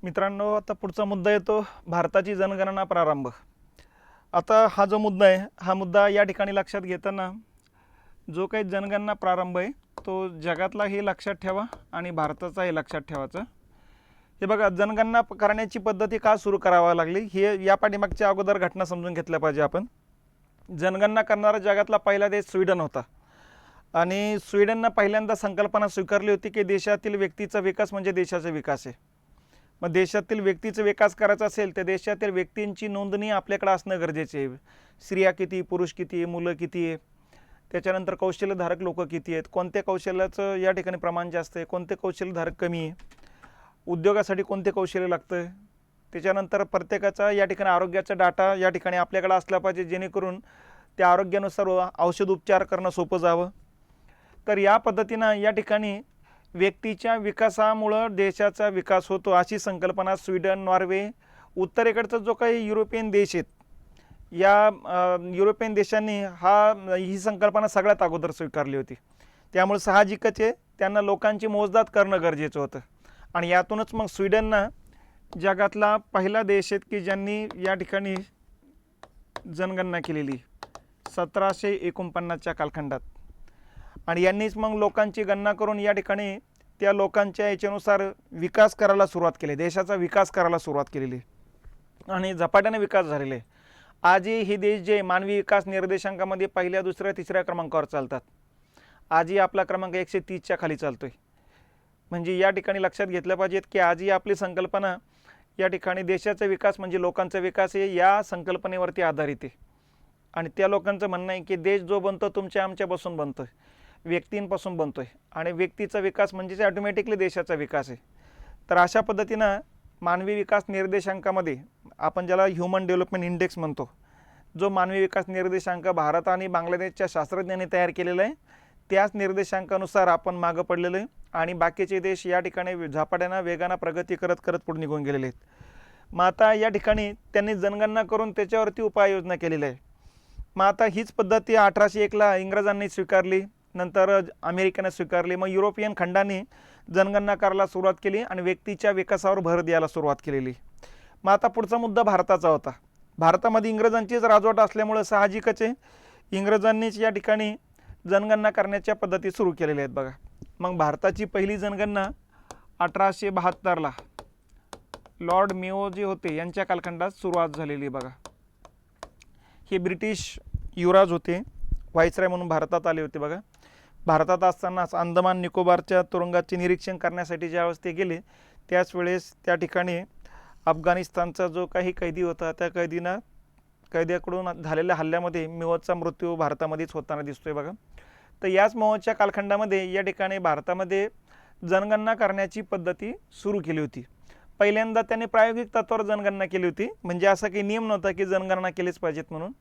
मित्रांनो, आता पुढचा मुद्दा येतो भारताची जनगणना प्रारंभ. आता हा जो मुद्दा आहे, हा मुद्दा या ठिकाणी लक्षात घेताना जो काही जनगणना प्रारंभ आहे तो जगातलाही लक्षात ठेवा आणि भारताचाही लक्षात ठेवायचा. हे बघा, जनगणना करण्याची पद्धती का सुरू करावी लागली हे या पाठीमागच्या अगोदर घटना समजून घेतल्या पाहिजे आपण. जनगणना करणारा जगातला पहिला देश स्वीडन होता आणि स्वीडननं पहिल्यांदा संकल्पना स्वीकारली होती की देशातील व्यक्तीचा विकास म्हणजे देशाचा विकास आहे. मग देशातील व्यक्तीचा विकास करायचा असेल तर देशातील व्यक्तींची नोंदणी आपल्याकडे असणं गरजेचे आहे. स्त्रिया किती, पुरुष किती, मुलं किती आहे, त्याच्यानंतर कौशल्यधारक लोक किती आहेत, कोणत्या कौशल्याचं या ठिकाणी प्रमाण जास्त आहे, कोणते कौशल्यधारक कमी आहे, उद्योगासाठी कोणते कौशल्य लागतं, त्याच्यानंतर प्रत्येकाचा या ठिकाणी आरोग्याचा डाटा या ठिकाणी आपल्याकडे असला पाहिजे जेणेकरून त्या आरोग्यानुसार औषध उपचार करणं सोपं जावं. तर या पद्धतीनं या ठिकाणी व्यक्तीच्या विकासामुळं देशाचा विकास होतो अशी संकल्पना स्वीडन, नॉर्वे, उत्तरेकडचा जो काही युरोपियन देश आहेत या युरोपियन देशांनी ही संकल्पना सगळ्यात अगोदर स्वीकारली होती. त्यामुळे साहजिकच आहे त्यांना लोकांची मोजदाद करणं गरजेचं होतं आणि यातूनच मग स्वीडननं जगातला पहिला देश आहेत की ज्यांनी या ठिकाणी जनगणना केलेली 1749च्या कालखंडात. आणि यांनीच मग लोकांची गणना करून या ठिकाणी त्या लोकांच्या याच्यानुसार विकास करायला सुरुवात केली, देशाचा विकास करायला सुरुवात केलेली आणि झपाट्याने विकास झालेले. आजही हे देश जे मानवी विकास निर्देशांकामध्ये पहिल्या, दुसऱ्या, तिसऱ्या क्रमांकावर चालतात. आजही आपला क्रमांक 130च्या खाली चालतोय. म्हणजे या ठिकाणी लक्षात घेतलं पाहिजेत की आजही आपली संकल्पना या ठिकाणी देशाचा विकास म्हणजे लोकांचा विकास आहे या संकल्पनेवरती आधारित आहे. आणि त्या लोकांचं म्हणणं आहे की देश जो बनतो तुमच्या आमच्यापासून बनतोय, व्यक्तींपासून बनतोय आणि व्यक्तीचा विकास म्हणजेच ऑटोमॅटिकली देशाचा विकास आहे. तर अशा पद्धतीनं मानवी विकास निर्देशांकामध्ये आपण ज्याला ह्युमन डेव्हलपमेंट इंडेक्स म्हणतो, जो मानवी विकास निर्देशांक भारत आणि बांगलादेशच्या शास्त्रज्ञांनी तयार केलेला आहे, त्याच निर्देशांकानुसार आपण मागं पडलेलो आहे आणि बाकीचे देश या ठिकाणी झपाट्यानं वेगानं प्रगती करत करत पुढे निघून गेलेले आहेत. मग आता या ठिकाणी त्यांनी जनगणना करून त्याच्यावरती उपाययोजना केलेल्या आहे. मग आता हीच पद्धती 1801ला इंग्रजांनी स्वीकारली, नंतर अमेरिकेने स्वीकारली, मग युरोपियन खंडाने जनगणना करायला सुरुवात केली आणि व्यक्तीच्या विकासावर भर द्यायला सुरुवात केलेली. मग आता पुढचा मुद्दा भारताचा होता. भारतामध्ये इंग्रजांचीच राजवट असल्यामुळे साहजिकच आहे इंग्रजांनीच या ठिकाणी जनगणना करण्याच्या पद्धती सुरू केलेल्या आहेत. बघा, मग भारताची पहिली जनगणना 1872ला लॉर्ड मेयो जे होते यांच्या कालखंडात सुरुवात झालेली. बघा, हे ब्रिटिश युवराज होते, व्हाईसराय म्हणून भारतात आले होते. बघा, भारतात असतानाच अंदमान निकोबारच्या तुरुंगाचे निरीक्षण करण्यासाठी ज्यावेळेस ते गेले त्याच वेळेस त्या ठिकाणी अफगाणिस्तानचा जो काही कैदी होता त्या कैद्याकडून झालेल्या हल्ल्यामध्ये मेयोचा मृत्यू भारतामध्येच होताना दिसतोय. बघा, तर याच मेयोच्या कालखंडामध्ये या ठिकाणी भारतामध्ये जनगणना करण्याची पद्धती सुरू केली होती. पहिल्यांदा त्यांनी प्रायोगिक तत्त्वावर जनगणना केली होती, म्हणजे असा काही नियम नव्हता की जनगणना केलीच पाहिजेत म्हणून.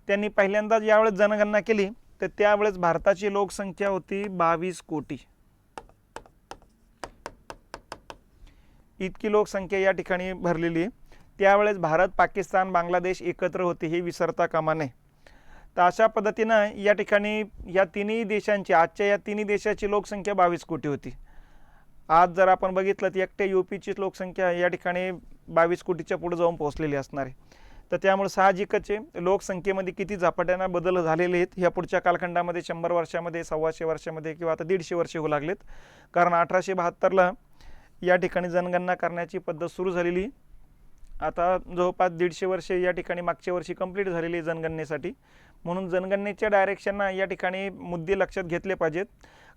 त्यांनी पहिल्यांदा ज्यावेळेस जनगणना केली तर त्यावेळेस भारताची लोकसंख्या होती 22 कोटी. इतकी लोकसंख्या या ठिकाणी भरलेली. त्यावेळेस भारत, पाकिस्तान, बांगलादेश एकत्र होते, हे विसरता कामा नये. तर अशा पद्धतीनं या ठिकाणी या तिन्ही देशांची, आजच्या या तिन्ही देशाची लोकसंख्या 22 कोटी होती. आज जर आपण बघितलं तर एकट्या यूपीची लोकसंख्या या ठिकाणी 22 कोटीच्या पुढे जाऊन पोहोचलेली असणार आहे. तर त्यामुळे साहजिकच लोकसंख्येमध्ये किती झपाट्यानं बदल झालेले आहेत ह्या पुढच्या कालखंडामध्ये, 100 वर्षामध्ये, 125 वर्षामध्ये किंवा आता 150 वर्ष होऊ लागलेत. कारण 1872ला या ठिकाणी जनगणना करण्याची पद्धत सुरू झालेली. आता जवळपास 150 वर्षे या ठिकाणी मागच्या वर्षी कंप्लीट झालेली जनगणनेसाठी. म्हणून जनगणनेच्या डायरेक्शनना या ठिकाणी मुद्दे लक्षात घेतले पाहिजेत.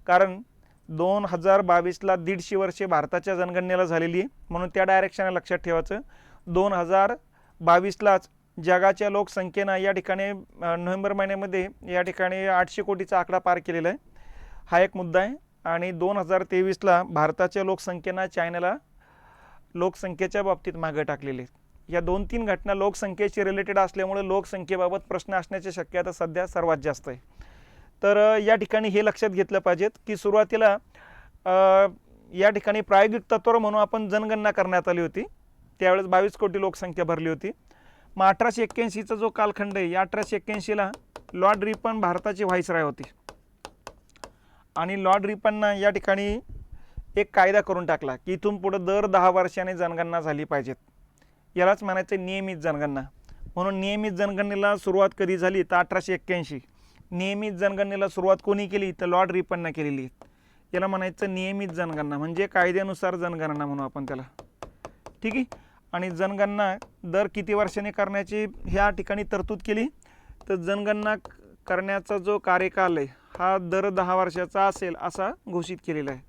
कारण 2022ला 150 वर्षे भारताच्या जनगणनेला झालेली आहे, म्हणून त्या डायरेक्शनला लक्षात ठेवायचं. 2022लाच जगाच्या लोकसंख्येनं या ठिकाणी नोव्हेंबर महिन्यामध्ये या ठिकाणी 800 कोटीचा आकडा पार केलेला आहे, हा एक मुद्दा आहे. आणि 2023ला भारताच्या लोकसंख्येनं चायनाला लोकसंख्येच्या बाबतीत मागे टाकलेले. या 2-3 घटना लोकसंख्येशी रिलेटेड असल्यामुळे लोकसंख्येबाबत प्रश्न असण्याची शक्यता सध्या सर्वात जास्त आहे. तर या ठिकाणी हे लक्षात घेतलं पाहिजेत की सुरुवातीला या ठिकाणी प्रायोगिक तत्त्वावर म्हणून आपण जनगणना करण्यात आली होती, त्यावेळेस 22 कोटी लोकसंख्या भरली होती. मग 1881चा जो कालखंड आहे, या 1881ला लॉर्ड रिपन भारताचे व्हाईसराय होते आणि लॉर्ड रिपनना या ठिकाणी एक कायदा करून टाकला की इथून पुढे दर 10 वर्षांनी जनगणना झाली पाहिजेत. यालाच म्हणायचं नियमित जनगणना. म्हणून नियमित जनगणनेला सुरुवात कधी झाली तर 1881. नियमित जनगणनेला सुरुवात कोणी केली तर लॉर्ड रिपनने केलेली. याला म्हणायचं नियमित जनगणना, म्हणजे कायद्यानुसार जनगणना म्हणू आपण त्याला. ठीक आहे. आणि जनगणना दर किती वर्षांनी करण्याची ह्या ठिकाणी तरतूद केली तर जनगणना करण्याचा जो कार्यकाल आहे हा दर 10 वर्षाचा असेल असा घोषित केलेला आहे.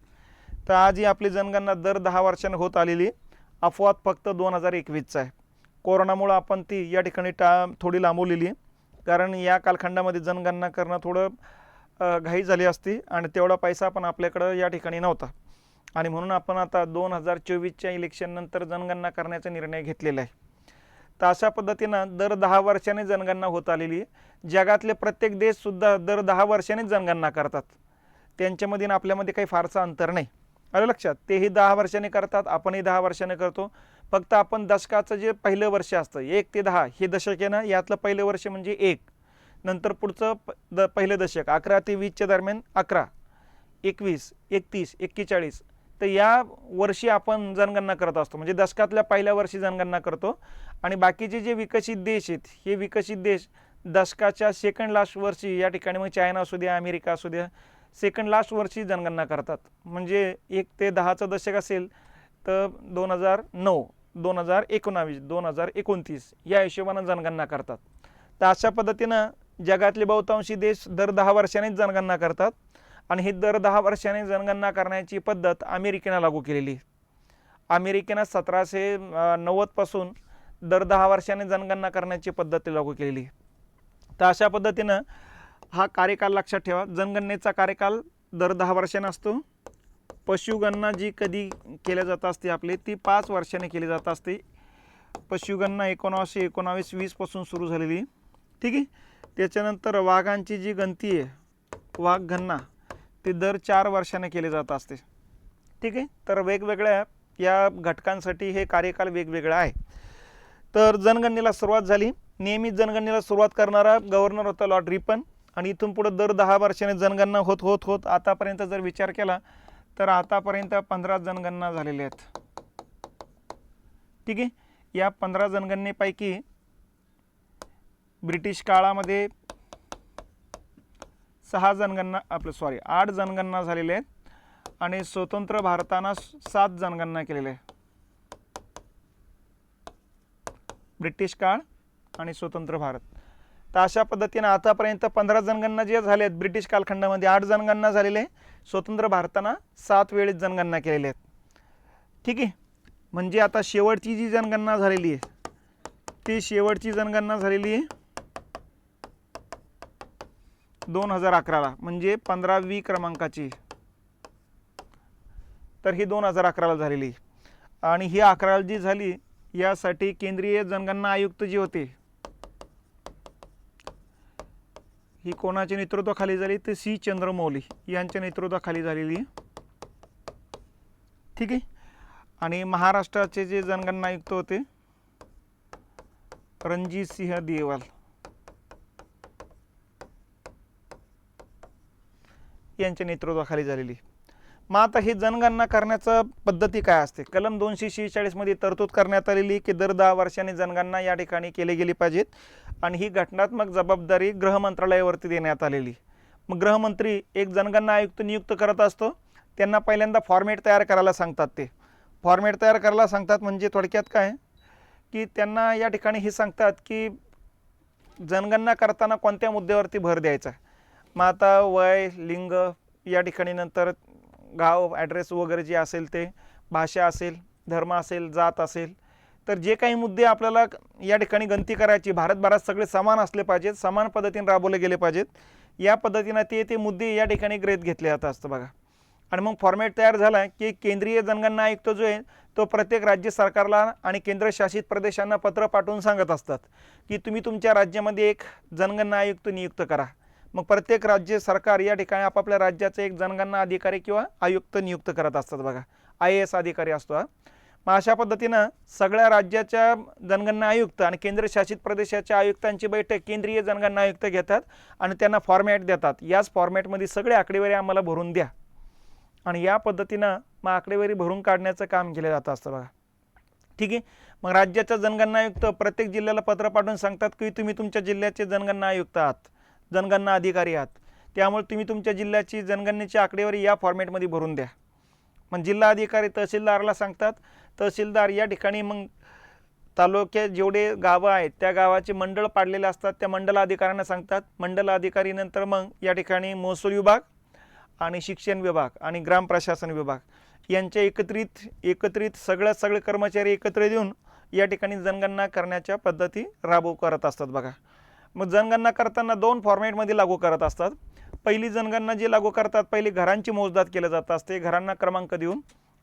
तर आज ही आपली जनगणना दर 10 वर्षांनी होत आलेली. अपवाद फक्त 2021चा आहे. कोरोनामुळे आपण ती या ठिकाणी थोडी लांबवलेली, कारण या कालखंडामध्ये जनगणना करणं थोडं घाई झाली असती आणि तेवढा पैसा पण आपल्याकडं या ठिकाणी नव्हता. आणि म्हणून आपण आता 2024च्या इलेक्शननंतर जनगणना करण्याचा निर्णय घेतलेला आहे. तर अशा पद्धतीनं दर 10 वर्षांनी जनगणना होत आलेली आहे. जगातले प्रत्येक देशसुद्धा दर 10 वर्षांनीच जनगणना करतात. त्यांच्यामध्ये आणि आपल्यामध्ये काही फारसं अंतर नाही. आलं लक्षात? तेही 10 वर्षांनी करतात, आपणही 10 वर्षांनी करतो. फक्त आपण दशकाचं जे पहिलं वर्ष असतं 1 ते 10 हे दशक आहे ना, यातलं पहिलं वर्ष म्हणजे 1, नंतर पुढचं पहिलं दशक 11 ते 20च्या दरम्यान 11, 21, 31, 41. तर या वर्षी आपण जनगणना करत असतो, म्हणजे दशकातल्या पहिल्या वर्षी जनगणना करतो. आणि बाकीचे जे विकसित देश आहेत हे विकसित देश दशकाच्या सेकंड लास्ट वर्षी, या ठिकाणी मग चायना असू द्या, अमेरिका असू द्या, सेकंड लास्ट वर्षी जनगणना करतात. म्हणजे 1 ते 10चं दशक असेल तर 2009, 2019, 2029 या हिशोबानं जनगणना करतात. तर अशा पद्धतीनं जगातले बहुतांशी देश दर 10 वर्षांनीच जनगणना करतात. आणि ही दर 10 वर्षांनी जनगणना करण्याची पद्धत अमेरिकेनं लागू केलेली. अमेरिकेनं 1790 पासून दर 10 वर्षांनी जनगणना करण्याची पद्धत लागू केलेली. तर अशा पद्धतीनं हा कार्यकाल लक्षात ठेवा. जनगणनेचा कार्यकाल दर 10 वर्षांनी असतो. पशुगणना जी कधी केल्या जात असते आपली ती 5 वर्षांनी केली जात असते. पशुगणना 1919-20 पासून सुरू झालेली. ठीक आहे. त्याच्यानंतर वाघांची जी गणती आहे, वाघ गणना, ती दर 4 वर्षांनी केली जात असते. ठीक आहे. तर वेगवेगळ्या या घटकांसाठी हे कार्यकाल वेगवेगळा आहे. तर जनगणनेला सुरुवात झाली. नियमित जनगणनेला सुरुवात करणारा गव्हर्नर होता लॉर्ड रिपन. आणि इथून पुढे दर 10 वर्षांनी जनगणना होत आतापर्यंत जर विचार केला तर आतापर्यंत 15 जनगणना झालेल्या आहेत. ठीक आहे. या 15 जनगणनेपैकी ब्रिटिश काळामध्ये 8 जनगणना झालेल्या आहेत. आणि स्वतंत्र भारतानं 7 जनगणना केलेल्या आहे. ब्रिटिश काळ आणि स्वतंत्र भारत. तर अशा पद्धतीनं आतापर्यंत 15 जनगणना जे झाल्या आहेत ब्रिटिश कालखंडामध्ये, 8 जनगणना झालेल्या आहे. स्वतंत्र भारतानं 7 वेळेस जनगणना केलेल्या आहेत. ठीक आहे. म्हणजे आता शेवटची जी जनगणना झालेली आहे ती शेवटची जनगणना झालेली आहे 2011ला, म्हणजे 15वी क्रमांकाची. तर ही 2011ला झालेली. आणि ही 11ला जी झाली यासाठी केंद्रीय जनगणना आयुक्त जे होते ही कोणाच्या नेतृत्वाखाली झाली तर सी चंद्रमौली यांच्या नेतृत्वाखाली झालेली. ठीक आहे. आणि महाराष्ट्राचे जे जनगणना आयुक्त होते रणजीत सिंह देवल यांच्या नेतृत्वाखाली झालेली. मग आता ही जनगणना करण्याचा पद्धती काय असते? कलम 246 मध्ये तरतूद करण्यात आलेली की दर 10 वर्षांनी जनगणना या ठिकाणी केली गेली पाहिजेत. आणि ही घटनात्मक जबाबदारी गृह मंत्रालयावरती देण्यात आलेली. मग गृहमंत्री एक जनगणना आयुक्त नियुक्त करत असतो. त्यांना पहिल्यांदा फॉर्मॅट तयार करायला सांगतात. ते फॉर्मॅट तयार करायला सांगतात म्हणजे थोडक्यात काय की त्यांना या ठिकाणी हे सांगतात की जनगणना करताना कोणत्या मुद्द्यावरती भर द्यायचा. मग आता वय, लिंग, या ठिकाणी नंतर गाव, ॲड्रेस वगैरे जे असेल ते, भाषा असेल, धर्म असेल, जात असेल, तर जे काही मुद्दे आपल्याला या ठिकाणी गणती करायची, भारतभरात सगळे समान असले पाहिजेत, समान पद्धतीने राबवले गेले पाहिजेत. या पद्धतीनं ते मुद्दे या ठिकाणी गृहीत घेतले जात असतं बघा. आणि मग फॉर्मॅट तयार झाला की केंद्रीय जनगणना आयुक्त जो आहे तो प्रत्येक राज्य सरकारला आणि केंद्रशासित प्रदेशांना पत्र पाठवून सांगत असतात की तुम्ही तुमच्या राज्यामध्ये एक जनगणना आयुक्त नियुक्त करा. मग प्रत्येक राज्य सरकार या ठिकाणी आपापल्या राज्याचे एक जनगणना अधिकारी किंवा आयुक्त नियुक्त करत असतात बघा. IAS अधिकारी असतो हा. मग अशा पद्धतीनं सगळ्या राज्याच्या जनगणना आयुक्त आणि केंद्रशासित प्रदेशाच्या आयुक्तांची बैठक केंद्रीय जनगणना आयुक्त घेतात आणि त्यांना फॉर्मॅट देतात. याच फॉर्मॅटमध्ये सगळे आकडेवारी आम्हाला भरून द्या. आणि या पद्धतीनं मग आकडेवारी भरून काढण्याचं काम केलं जातं असतं बघा. ठीक आहे. मग राज्याचा जनगणना आयुक्त प्रत्येक जिल्ह्याला पत्र पाठवून सांगतात की तुम्ही तुमच्या जिल्ह्याचे जनगणना आयुक्त आहात, जनगणना अधिकारी आहात, त्यामुळे तुम्ही तुमच्या जिल्ह्याची जनगणनेची आकडेवारी या फॉर्मॅटमध्ये भरून द्या. मग जिल्हा अधिकारी तहसीलदारला सांगतात. तहसीलदार या ठिकाणी मग तालुक्यात जेवढे गावं आहेत त्या गावाचे मंडळ पाडलेले असतात, त्या मंडल अधिकाऱ्यांना सांगतात. मंडल अधिकारी नंतर मग या ठिकाणी महसूल विभाग आणि शिक्षण विभाग आणि ग्राम प्रशासन विभाग यांचे एकत्रित सगळे कर्मचारी एकत्र येऊन या ठिकाणी जनगणना करण्याच्या पद्धती राबवू करत असतात बघा. मग जनगणना करताना 2 फॉर्मॅटमध्ये लागू करत असतात. पहिली जनगणना जी लागू करतात, पहिली घरांची मोजदाद केली जात असते घरांना क्रमांक देऊन,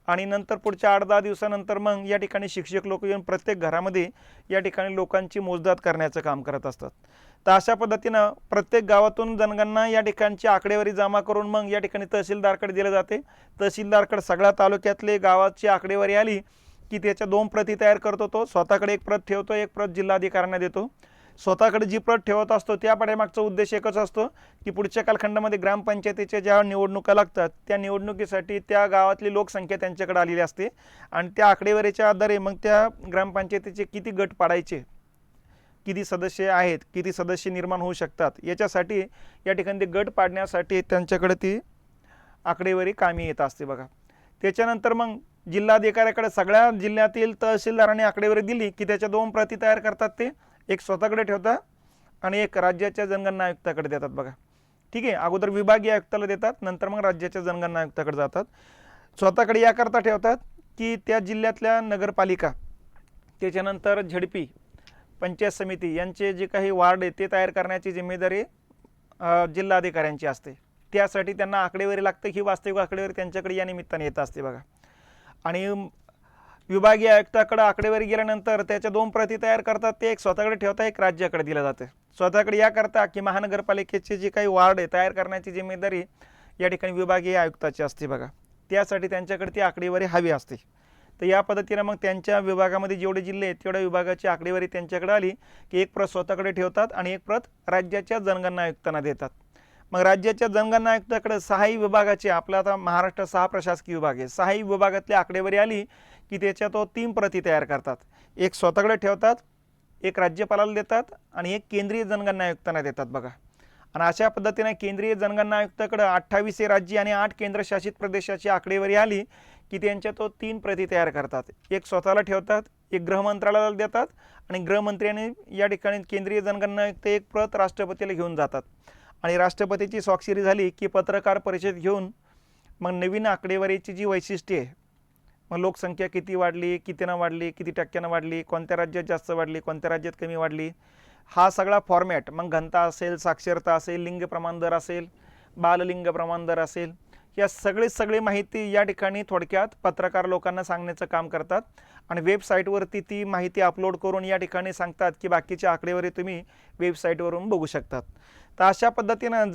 आणि नंतर पुढच्या 8-10 दिवसानंतर मग या ठिकाणी शिक्षक लोक येऊन प्रत्येक घरामध्ये या ठिकाणी लोकांची मोजदाद करण्याचं काम करत असतात. तर अशा पद्धतीनं प्रत्येक गावातून जनगणना या ठिकाणची आकडेवारी जमा करून मग या ठिकाणी तहसीलदारकडे दिले जाते. तहसीलदारकडे सगळ्या तालुक्यातले गावाची आकडेवारी आली की त्याच्या 2 प्रती तयार करतो. तो स्वतःकडे एक प्रत ठेवतो, एक प्रत जिल्हाधिकाऱ्यांना देतो. स्वतःकडे जी प्रत ठेवत असतो त्या पाठीमागचा उद्देश एकच असतो की पुढच्या कालखंडामध्ये ग्रामपंचायतीच्या ज्या निवडणुका लागतात त्या निवडणुकीसाठी त्या गावातली लोकसंख्या त्यांच्याकडे आलेली असते आणि त्या आकडेवारीच्या आधारे मग त्या ग्रामपंचायतीचे किती गट पाडायचे, किती सदस्य आहेत, किती सदस्य निर्माण होऊ शकतात, याच्यासाठी या ठिकाणी ते गट पाडण्यासाठी त्यांच्याकडे ती आकडेवारी कामी येत असते बघा. त्याच्यानंतर मग जिल्हाधिकाऱ्याकडे सगळ्या जिल्ह्यातील तहसीलदारांनी आकडेवारी दिली की त्याच्या 2 प्रती तयार करतात. ते एक स्वतःकडे ठेवतात आणि एक राज्याच्या जनगणना आयुक्ताकडे देतात बघा. ठीक आहे. अगोदर विभागीय आयुक्ताला देतात, नंतर मग राज्याच्या जनगणना आयुक्ताकडे जातात. स्वतःकडे याकरता ठेवतात की त्या जिल्ह्यातल्या नगरपालिका, त्याच्यानंतर झडपी, पंचायत समिती यांचे जे काही वार्ड आहे ते तयार करण्याची जिम्मेदारी जिल्हाधिकाऱ्यांची असते. त्यासाठी त्यांना आकडेवारी लागते. ही वास्तविक आकडेवारी त्यांच्याकडे या निमित्ताने येत असते बघा. आणि विभागीय आयुक्ताकडे आकडेवारी गेल्यानंतर त्याच्या 2 प्रती तयार करतात. ते एक स्वतःकडे ठेवतात, एक राज्याकडे दिलं जाते. स्वतःकडे याकरता की महानगरपालिकेचे जे काही वार्ड आहे तयार करण्याची जिम्मेदारी या ठिकाणी विभागीय आयुक्ताची असते बघा. त्यासाठी त्यांच्याकडे ती आकडेवारी हवी असते. तर या पद्धतीने मग त्यांच्या विभागामध्ये जेवढे जिल्हे आहेत तेवढ्या विभागाची आकडेवारी त्यांच्याकडे आली की एक प्रत स्वतःकडे ठेवतात आणि एक प्रत राज्याच्या जनगणना आयुक्तांना देतात. मग राज्याच्या जनगणना आयुक्ताकडे 6ही विभागाचे, आपला आता महाराष्ट्र 6 प्रशासकीय विभाग आहे, 6ही विभागातली आकडेवारी आली की त्याच्या तो 3 प्रती तयार करतात. एक स्वतःकडे ठेवतात, एक राज्यपालाला देतात आणि एक केंद्रीय जनगणना आयुक्तांना देतात बघा. आणि अशा पद्धतीने केंद्रीय जनगणना आयुक्ताकडे 28 राज्य आणि 8 केंद्रशासित प्रदेशाची आकडेवारी आली की त्यांच्या तो 3 प्रती तयार करतात. एक स्वतःला ठेवतात, एक गृहमंत्रालयाला देतात आणि गृहमंत्र्यांनी या ठिकाणी केंद्रीय जनगणना आयुक्त एक प्रत राष्ट्रपतीला घेऊन जातात. आणि राष्ट्रपतीची स्वाक्षरी झाली की पत्रकार परिषद घेऊन मग नवीन आकडेवारीची जी वैशिष्ट्ये आहे, मग लोकसंख्या किती वाढली, कितीनं वाढली, किती टक्क्यानं वाढली, कोणत्या राज्यात जास्त वाढली, कोणत्या राज्यात कमी वाढली, हा सगळा फॉर्मॅट, मग घनता असेल, साक्षरता असेल, लिंग प्रमाण दर असेल, बाललिंग प्रमाण दर असेल, या सगळी माहिती या ठिकाणी थोडक्यात पत्रकार लोकांना सांगण्याचं काम करतात. आणि वेबसाईटवरती ती माहिती अपलोड करून या ठिकाणी सांगतात की बाकीची आकडेवारी तुम्ही वेबसाईटवरून बघू शकतात. तर अशा पद्धतीनं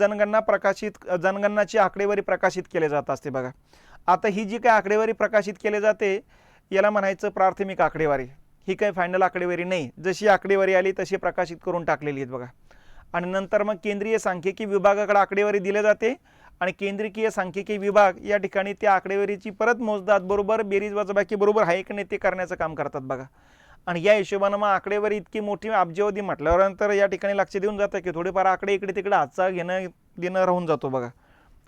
जनगणनाची आकडेवारी प्रकाशित केली जात असते बघा. आता ही जी काही आकडेवारी प्रकाशित केली जाते याला म्हणायचं प्राथमिक आकडेवारी. ही काही फायनल आकडेवारी नाही, जशी आकडेवारी आली तशी प्रकाशित करून टाकलेली आहेत बघा. आणि नंतर मग केंद्रीय सांख्यिकी विभागाकडे आकडेवारी दिली जाते आणि केंद्रीय सांख्यिकी विभाग या ठिकाणी त्या आकडेवारीची परत मोजदाद बरोबर बेरीज वजाबाकी बरोबर आहे की नाही ते करण्याचं काम करतात बघा. आणि या हिशोबानं मग आकडेवारी इतकी मोठी अब्जावधी म्हटल्यावर नंतर या ठिकाणी लक्ष देऊन जातं की थोडेफार आकडे इकडे तिकडे हातचा घेणं देणं राहून जातो बघा.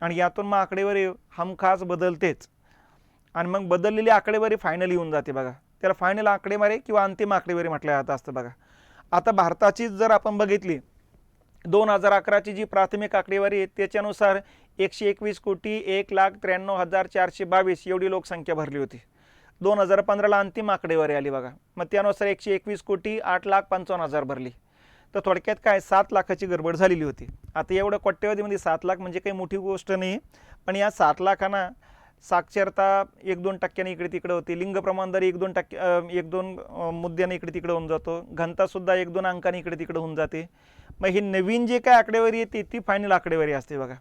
आणि यातून मग आकडेवारी हमखास बदलतेच आणि मग बदललेली आकडेवारी फायनल येऊन जाते बघा. त्याला फायनल आकडेवारी किंवा अंतिम आकडेवारी म्हटलं जातं असतं बघा. आता भारताची जर आपण बघितली 2011ची जी प्राथमिक आकडेवारी आहे त्याच्यानुसार 121,01,93,422 एवढी लोकसंख्या भरली होती. 2015ला अंतिम आकडेवारी आली बघा. मग त्यानुसार 121,08,55,000 भरली. तर थोडक्यात काय 7 लाखाची गडबड झालेली होती. आता एवढं कोट्यवधीमध्ये 7 लाख म्हणजे काही मोठी गोष्ट नाही, पण या 7 लाखांना साक्षरता 1-2% इकडे तिकडे होती, लिंग प्रमाण दर 1-2 मुद्द्याने इकडे तिकडे होऊन जातो, घनतासुद्धा 1-2 अंकांनी इकडे तिकडे होऊन जाते. मग ही नवीन जे काय आकडेवारी येते ती फायनल आकडेवारी असते बघा.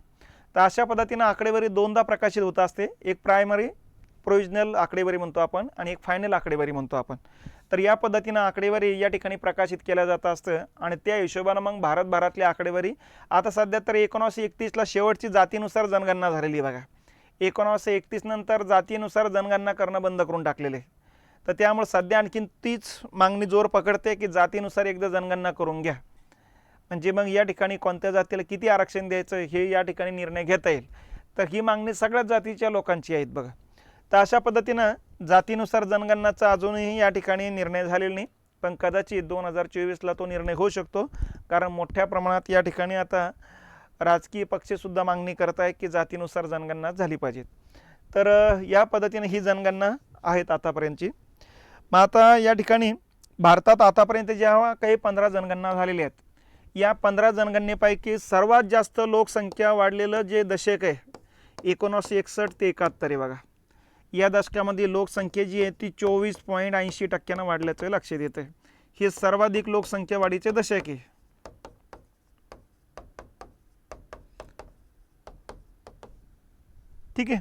तर अशा पद्धतीनं आकडेवारी 2दा प्रकाशित होत असते. एक प्रायमरी प्रोविजनल आकडेवारी म्हणतो आपण आणि एक फायनल आकडेवारी म्हणतो आपण. तर या पद्धतीनं आकडेवारी या ठिकाणी प्रकाशित केल्या जात असतं आणि त्या हिशोबानं मग भारतभरातली आकडेवारी आता सध्या तर 1931ला शेवटची जातीनुसार जनगणना झालेली बघा. 1931 नंतर जातीनुसार जनगणना करणं बंद करून टाकलेले. तर त्यामुळे सध्या आणखीन तीच मागणी जोर पकडते की जातीनुसार एकदा जनगणना करून घ्या, म्हणजे मग या ठिकाणी कोणत्या जातीला किती आरक्षण द्यायचं हे या ठिकाणी निर्णय घेता येईल. तर ही मागणी सगळ्याच जातीच्या लोकांची आहेत बघा. तर अशा पद्धतीनं जातीनुसार जनगणनाचा अजूनही या ठिकाणी निर्णय झालेला नाही, पण कदाचित 2024ला तो निर्णय होऊ शकतो, कारण मोठ्या प्रमाणात या ठिकाणी आता राजकीय पक्षसुद्धा मागणी करत आहे की जातीनुसार जनगणना झाली पाहिजे. तर या पद्धतीने ही जनगणना आहेत आतापर्यंतची. मग आता या ठिकाणी भारतात आतापर्यंत जेव्हा काही 15 जनगणना झालेल्या आहेत, या 15 जनगणनेपैकी सर्वात जास्त लोकसंख्या वाढलेलं जे दशक आहे 1961 ते 71 आहे बघा. या दशकामध्ये लोकसंख्या जी आहे ती 24.80% वाढल्याचं लक्षात येतं. हे सर्वाधिक लोकसंख्या वाढीचे दशक आहे. ठीक आहे.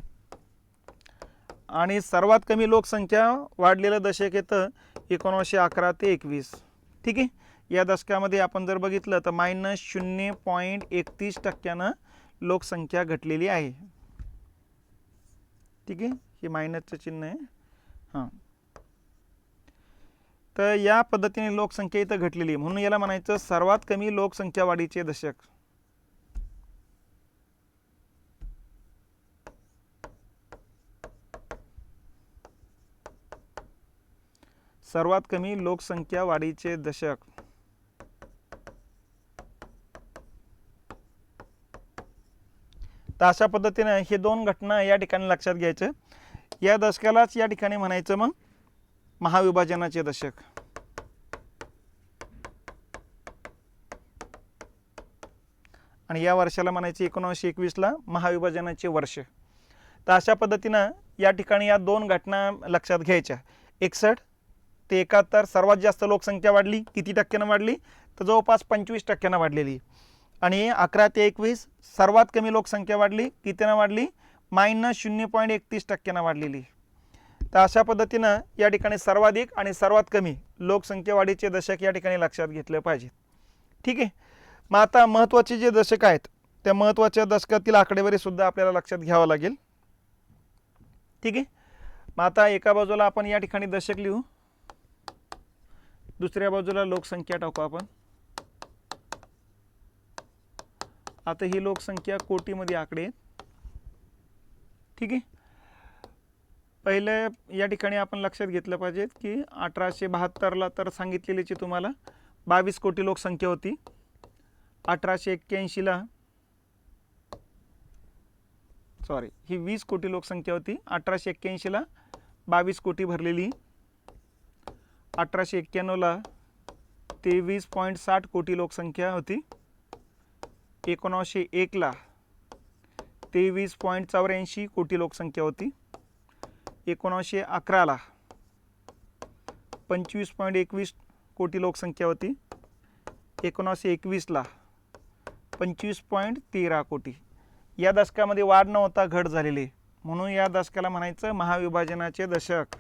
आणि सर्वात कमी लोकसंख्या वाढलेलं दशक येतं 1911 ते 21. ठीक आहे. या दशकामध्ये आपण जर बघितलं तर -0.31% लोकसंख्या घटलेली आहे. ठीक आहे. हे मायनसचं चिन्ह आहे. हां, तर या पद्धतीने लोकसंख्या इथं घटलेली आहे, म्हणून याला म्हणायचं सर्वात कमी लोकसंख्या वाढीचे दशक. सर्वात कमी लोकसंख्या वाढीचे दशक. तर अशा पद्धतीने हे दोन घटना या ठिकाणी लक्षात घ्यायचं. या दशकालाच या ठिकाणी म्हणायचं मग महाविभाजनाचे दशक. आणि या वर्षाला म्हणायचे 1921ला महाविभाजनाचे वर्ष. तर अशा पद्धतीनं या ठिकाणी या दोन घटना लक्षात घ्यायच्या. 61 ते 71 सर्वात जास्त लोकसंख्या वाढली. किती टक्क्यानं वाढली? तर जवळपास 25% वाढलेली. आणि 11 ते 21 सर्वात कमी लोकसंख्या वाढली. कितीनं वाढली? -0.31% वाढलेली. तर अशा पद्धतीनं या ठिकाणी सर्वाधिक आणि सर्वात कमी लोकसंख्या वाढीचे दशक या ठिकाणी लक्षात घेतले पाहिजे. ठीक आहे. मग आता महत्त्वाचे जे दशक आहेत त्या महत्त्वाच्या दशकातील आकडेवारी सुद्धा आपल्याला लक्षात घ्यावं लागेल. ठीक आहे. मग आता एका बाजूला आपण या ठिकाणी दशक लिहू, दुसऱ्या बाजूला लोकसंख्या टाकू आपण. आता ही लोकसंख्या कोटीमध्ये आकडे आहेत. ठीक आहे. पहिले या ठिकाणी आपण लक्षात घेतलं पाहिजे की 1872ला तर सांगितलेलीची तुम्हाला 22 कोटी लोकसंख्या होती. 1881ला ही 20 कोटी लोकसंख्या होती. 1881ला 22 कोटी भरलेली. 1891ला 23.60 कोटी लोकसंख्या होती. 1901ला 23.84 कोटी लोकसंख्या होती. 1911ला 25.21 कोटी लोकसंख्या होती. 1921ला 25.13 कोटी. या दशकामध्ये वाढ न होता घट झालेली, म्हणून या दशकाला म्हणायचं महाविभाजनाचे दशक.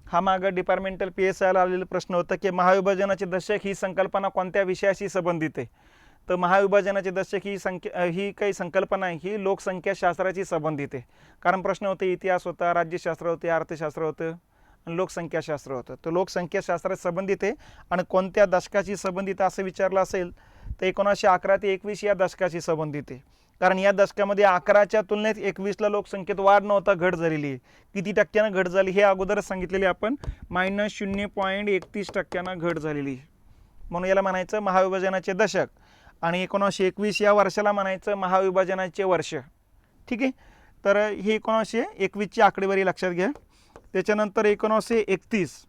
हा मागं डिपार्टमेंटल PSIला आलेला प्रश्न होता की महाविभाजनाचे दशक ही संकल्पना कोणत्या विषयाशी संबंधित आहे. तर महाविभाजनाचे दशक ही काही संकल्पना आहे ही लोकसंख्याशास्त्राची संबंधित आहे. कारण प्रश्न होते इतिहास होता, राज्यशास्त्र होते, अर्थशास्त्र होतं आणि लोकसंख्याशास्त्र होतं. तर लोकसंख्याशास्त्राशी संबंधित आहे. आणि कोणत्या दशकाशी संबंधित असं विचारलं असेल तर 1911 ते 21 या दशकाशी संबंधित आहे. कारण या दशकामध्ये 11च्या तुलनेत 21ला लोकसंख्येत वाढ नव्हता घट झालेली आहे. किती टक्क्यानं घट झाली हे अगोदरच सांगितलेले आपण, -0.31% घट झालेली. म्हणून याला म्हणायचं महाविभाजनाचे दशक. आणि 1921 या वर्षाला म्हणायचं महाविभाजनाचे वर्ष. ठीक आहे. तर ही 1921ची आकडेवारी लक्षात घ्या. त्याच्यानंतर 1931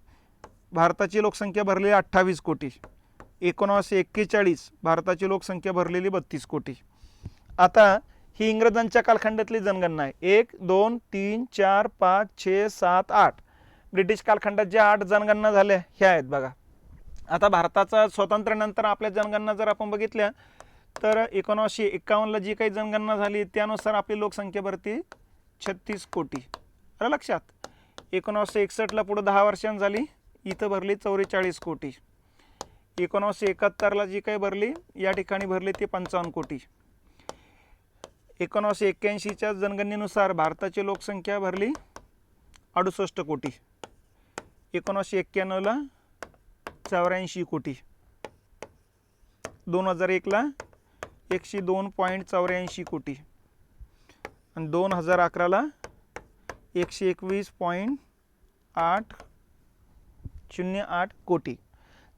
भारताची लोकसंख्या भरलेली 28 कोटी. 1941 भारताची लोकसंख्या भरलेली 32 कोटी. आता ही इंग्रजांच्या कालखंडातली जनगणना आहे. 1, 2, 3, 4, 5, 6, 7, 8 ब्रिटिश कालखंडात ज्या 8 जनगणना झाल्या ह्या आहेत बघा. आता भारताचा स्वातंत्र्यानंतर आपल्या जनगणना जर आपण बघितल्या तर 1951ला जी काही जनगणना झाली त्यानुसार आपली लोकसंख्या भरती 36 कोटी. आलं लक्षात. 1961ला पुढे 10 वर्षांनी झाली, इथं भरली 44 कोटी. 1971ला जी काही भरली या ठिकाणी भरली ती 55 कोटी. 1981च्या जनगणनेनुसार भारताची लोकसंख्या भरली 68 कोटी. 1991ला 84 कोटी. 2001ला 102.84 कोटी आणि 2011ला 121.808 कोटी.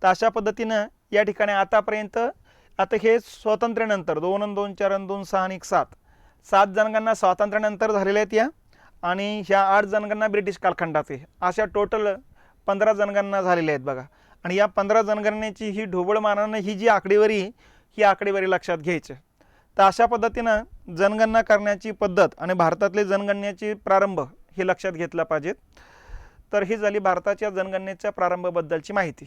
तर अशा पद्धतीनं या ठिकाणी आतापर्यंत आता हे स्वातंत्र्यानंतर 2 आणि 2 4 आणि 2 6 आणि 7 जनगणना स्वातंत्र्यानंतर झालेल्या आहेत या, आणि ह्या 8 जनगणना ब्रिटिश कालखंडात आहे. अशा टोटल 15 जनगणना झालेल्या आहेत बघा. आणि या 15 जनगणनेची ही ढोबळ मानानं ही जी आकडेवारी ही आकडेवारी लक्षात घ्यायची. तर अशा पद्धतीनं जनगणना करण्याची पद्धत आणि भारतातले जनगणनेचे प्रारंभ हे लक्षात घेतला पाहिजेत. तर ही झाली भारताच्या जनगणनेच्या प्रारंभाबद्दलची माहिती.